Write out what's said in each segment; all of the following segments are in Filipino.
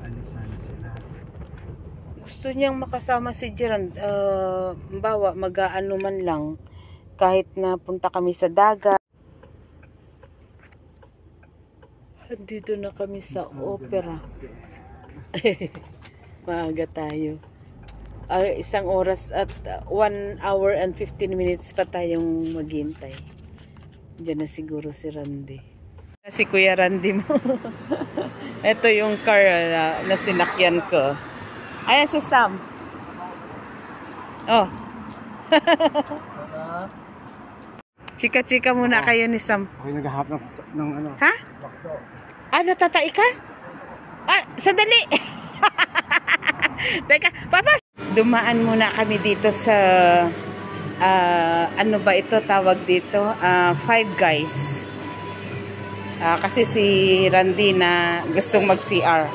Alis sana sila. Gusto niyang makasama si Gerald. Bawa, mag-aano man lang. Kahit na punta kami sa dagat. Dito na kami sa opera. Maaga tayo. 1 oras at 1 hour and 15 minutes pa tayong maghintay. Diyan na siguro si Randy. Si Kuya Randy mo. Ito yung car na sinakyan ko. Ayan si Sam. Oh. Chika-chika muna kayo ni Sam. Ako yung naghahap ng ano. Ha? Bakto. Natatay ka? Sandali. Teka, Papa. Dumaan muna kami dito sa ano ba ito tawag dito? Five Guys. Kasi si Randy na gustong mag-CR.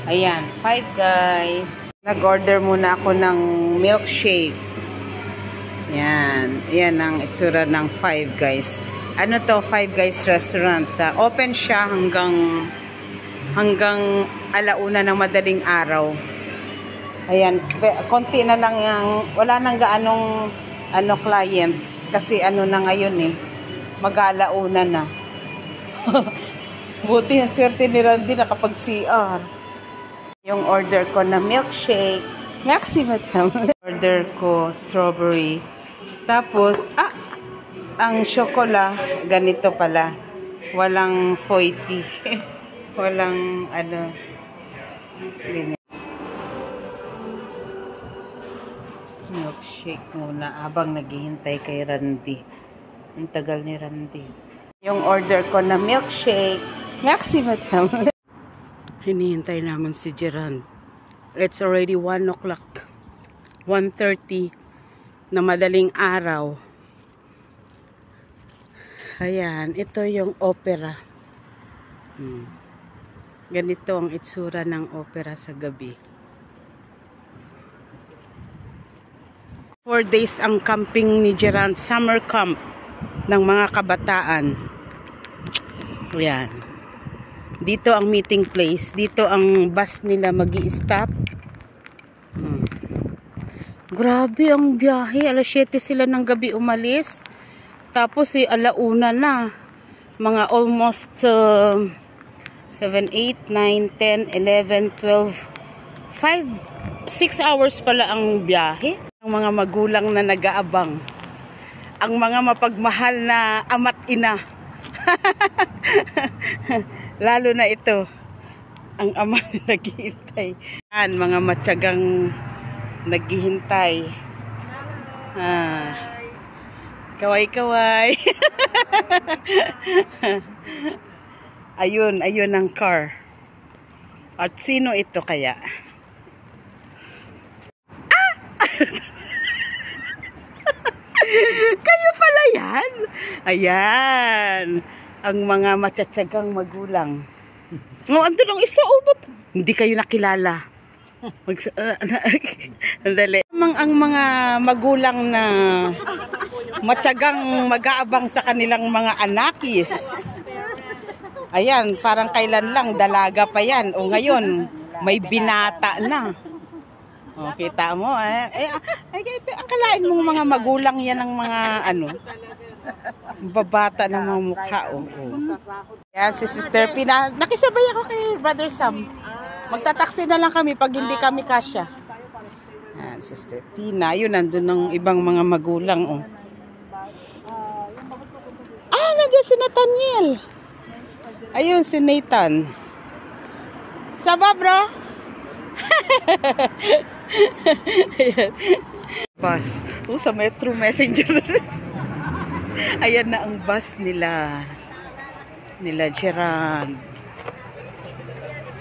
Ayan, Five Guys. Nag-order muna ako ng milkshake. Yan. Yan ang itsura ng Five Guys. Ano to? Five Guys restaurant. Open siya hanggang alauna ng madaling araw. Ayan. Konti na lang yung, wala nang gaanong client. Kasi ano na ngayon mag-alauna na. Buti ang swerte ni Randy nakapag-CR. Yung order ko na milkshake. Merci, madam. Order ko strawberry. Tapos, ang chocola, ganito pala. Walang foity. Walang, milkshake muna habang naghihintay kay Randy. Ang tagal ni Randy. Yung order ko na milkshake. Merci, madam. Hinihintay naman si Gerald. It's already 1 o'clock. 1:30 na madaling araw. Ayan, ito yung opera. Ganito ang itsura ng opera sa gabi. 4 days ang camping ni Gerald. Summer camp ng mga kabataan. Ayan. Dito ang meeting place. Dito ang bus nila magi-stop. Grabe ang biyahe. Alas 7 sila ng gabi umalis. Tapos alauna na. Mga almost 7, 8, 9, 10, 11, 12, 5, 6 hours pala ang biyahe. Ang mga magulang na nag-aabang. Ang mga mapagmahal na ama't ina. Lalo na ito. Ang ama na naghihintay. Yan, mga matyagang naghihintay. Kaway-kaway. Ayun ang car. At sino ito kaya? Kayo pala yan? Ayan. Ang mga matsatsagang magulang. Ando lang isa, ba't hindi kayo nakilala? Andali. Ang mga magulang na matyagang mag-aabang sa kanilang mga anakis. Ayan, parang kailan lang, dalaga pa yan. O ngayon, may binata na. O, kita mo, akalain mong mga magulang yan ng mga babata ng mga mukha. Yan, si Sister Pina. Nakisabay ako kay Brother Sam. Magtataksi na lang kami pag hindi kami kasya. Yan, Sister Pina. Yun, nandun ng ibang mga magulang. Nandiyan si Nathaniel. Ayun, si Nathan. Saba, bro? Bus. Sa Metro Messenger. Ayan na ang bus nila Gerald.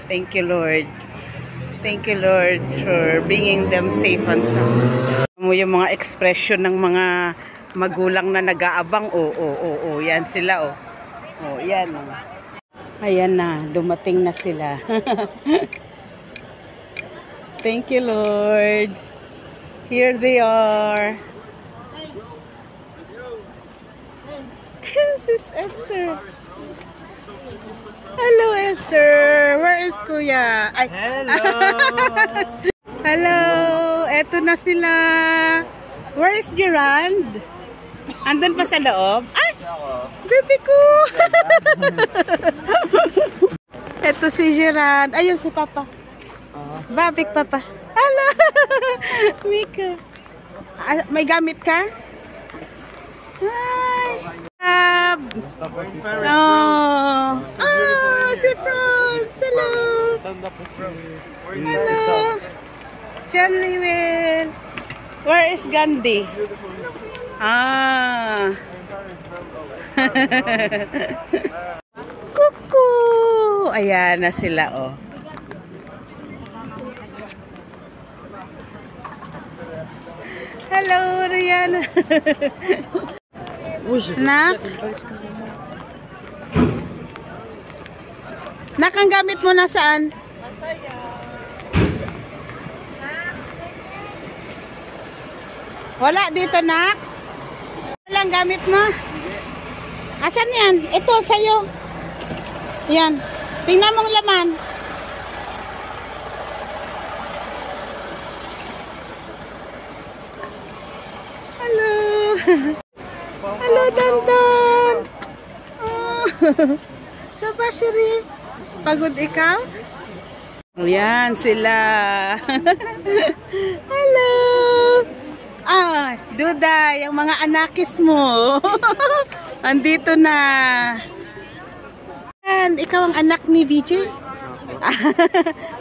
Thank you, Lord. Thank you, Lord, for bringing them safe and sound. Yung mga expression ng mga magulang na nag-aabang. Yan sila, yan, Ayan na, dumating na sila. Thank you, Lord. Here they are. Sis Esther. Hello, Esther. Where is Kuya? Ay. Hello! Hello. Eto na sila. Where is Gerard? Andun pa sa loob? Ay! Baby ko! Eto si Gerard. Ayun si Papa. Babik Papa. Hello! Mika. May gamit ka? Hi! Oh, si Franz! Hello! Hello! John Lewin! Where is Gandhi? Ah! Kuku! Ayan na sila, oh. Hello, Rihanna! Nak? Nak, ang gamit mo nasaan? Wala dito, Nak? Wala ang gamit mo? Asan yan? Ito, sa'yo. Yan. Tingnan mong laman. Hello. Hello, Dandan. Oh. So, Bashiri, pagod ikaw? Yan sila. Hello. Ah, Duda, yung mga anakis mo. Andito na. Yan, ikaw ang anak ni BJ?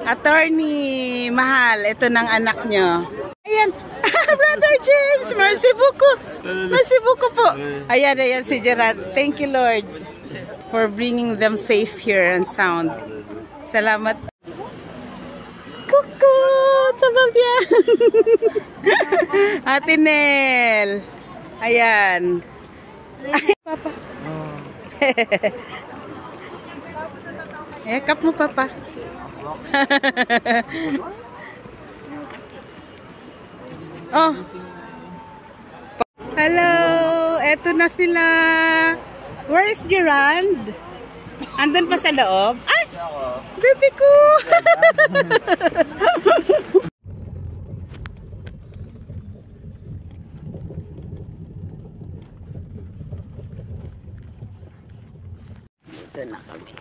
Attorney Mahal, ito ng anak nyo. Ayan, Brother James, merci beaucoup. Merci beaucoup po. Ayan, ayan si Gerard. Thank you, Lord, for bringing them safe here and sound. Salamat. Kuku, sabab yan. Ate Nel. Ayan. Ay, Papa. Yakap mo, Papa. Oh. Hello. Eto na sila. Where is Gerard? Andun pa sa loob? Ay! Baby ko! Ito na kami.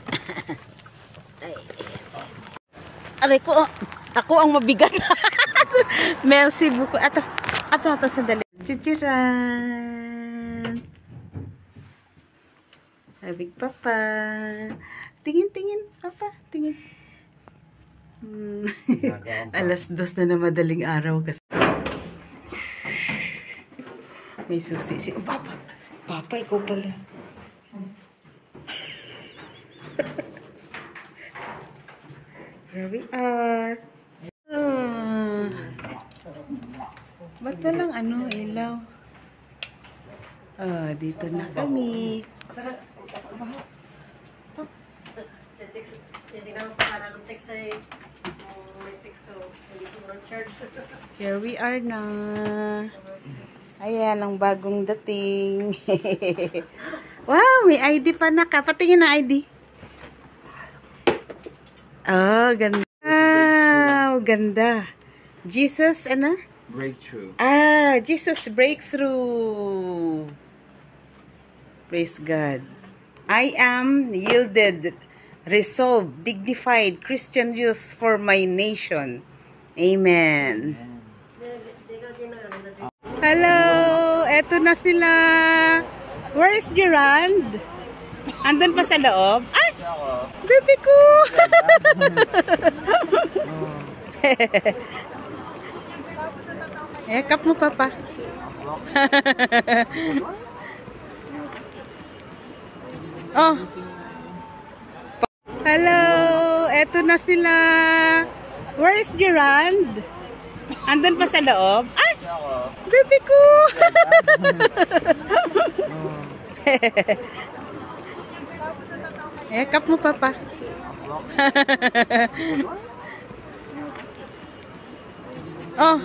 Ay. Aray ko, ako ang mabigat. Merci beaucoup. Ato, sandali. Chichiran. Sabig Papa. Tingin, Papa. Tingin. Alas 2 na madaling araw kasi. May susi si... Oh, Papa. Papa, ikaw pala. Here we are. Ba't walang ilaw? Dito na kami. Here we are na. Ayan, ang bagong dating. Wow, may ID pa na ka. Patingin na ID. Oh, ganda. Wow, ganda. Jesus, ano? Breakthrough. Ah, Jesus Breakthrough. Praise God. I am yielded, resolved, dignified Christian youth for my nation. Amen. Hello. Eto na sila. Where is Gerard? Andun pa sa loob? Ay! Baby ko! Yakap mo, Papa. Oh. Hello. Eto na sila. Where is Gerard? Andun pa sa loob? Ay! Baby ko! Yakap mo, Papa. Oh.